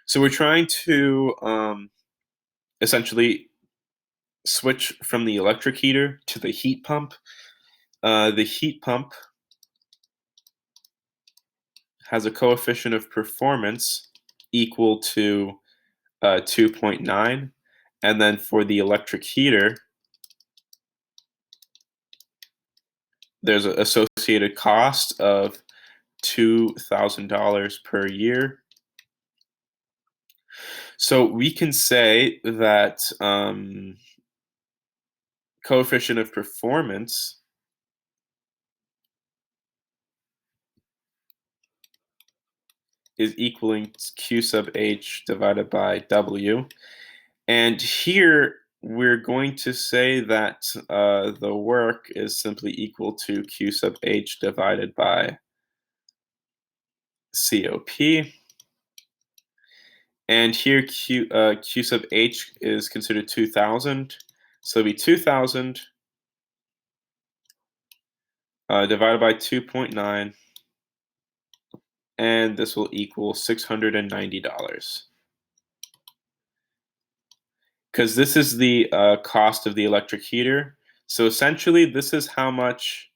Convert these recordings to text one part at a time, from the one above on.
So we're trying to essentially switch from the electric heater to the heat pump. The heat pump has a coefficient of performance equal to 2.9. And then for the electric heater, there's an associated cost of $2,000 per year. So we can say that coefficient of performance is equaling Q sub H divided by W. And here we're going to say that the work is simply equal to Q sub H divided by COP. And here Q sub H is considered 2,000. So it'll be 2,000 divided by 2.9. And this will equal $690. Because this is the cost of the electric heater. So essentially, this is how much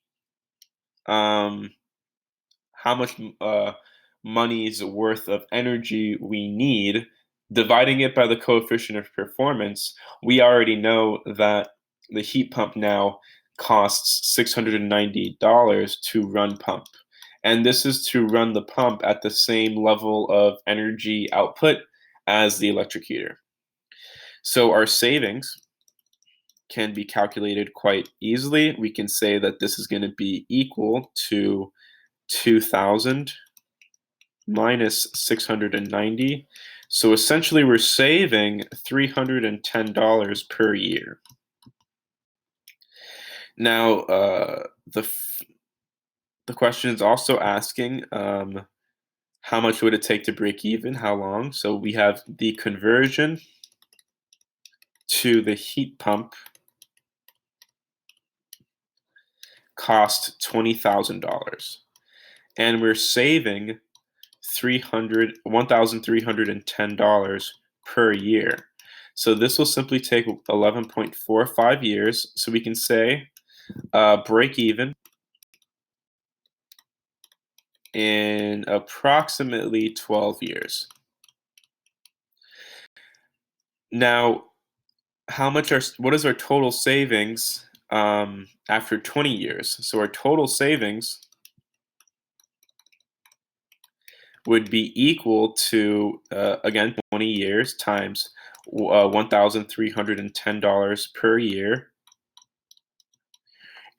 money's worth of energy we need. Dividing it by the coefficient of performance, we already know that the heat pump now costs $690 to run pump. And this is to run the pump at the same level of energy output as the electric heater. So our savings can be calculated quite easily. We can say that this is going to be equal to 2,000 minus 690. So essentially we're saving $310 per year. Now, the question is also asking how much would it take to break even, how long? So we have the conversion to the heat pump cost $20,000, and we're saving $1,310 per year. So this will simply take 11.45 years. So we can say break even in approximately 12 years. Now, what is our total savings after 20 years? So our total savings would be equal to, again, 20 years times $1,310 per year,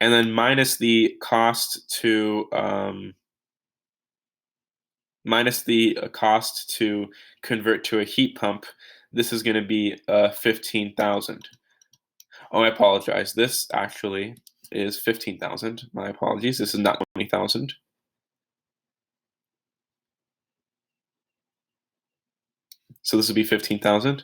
and then minus the cost to convert to a heat pump. This is going to be 15,000. Oh, I apologize. This actually is 15,000. My apologies. This is not 20,000. So this would be 15,000.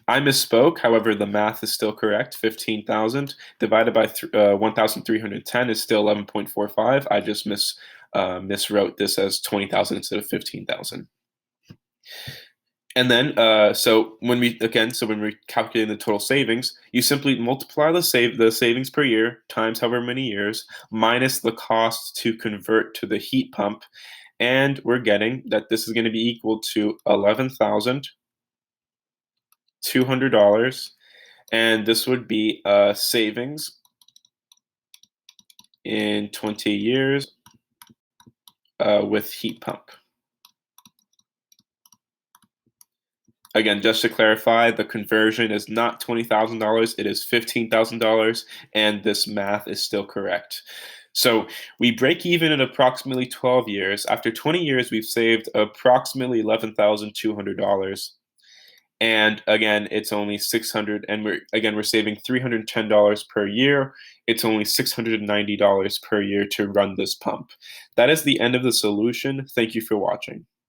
I misspoke. However, the math is still correct. 15,000 divided by 1,310 is still 11.45. I just miswrote this as 20,000 instead of 15,000. And then, so when we're calculating the total savings, you simply multiply the savings per year times however many years minus the cost to convert to the heat pump, and we're getting that this is going to be equal to $11,200, and this would be savings in 20 years with heat pump. Again, just to clarify, the conversion is not $20,000, it is $15,000, and this math is still correct. So we break even in approximately 12 years. After 20 years, we've saved approximately $11,200. And again, it's only $600, and we're saving $310 per year. It's only $690 per year to run this pump. That is the end of the solution. Thank you for watching.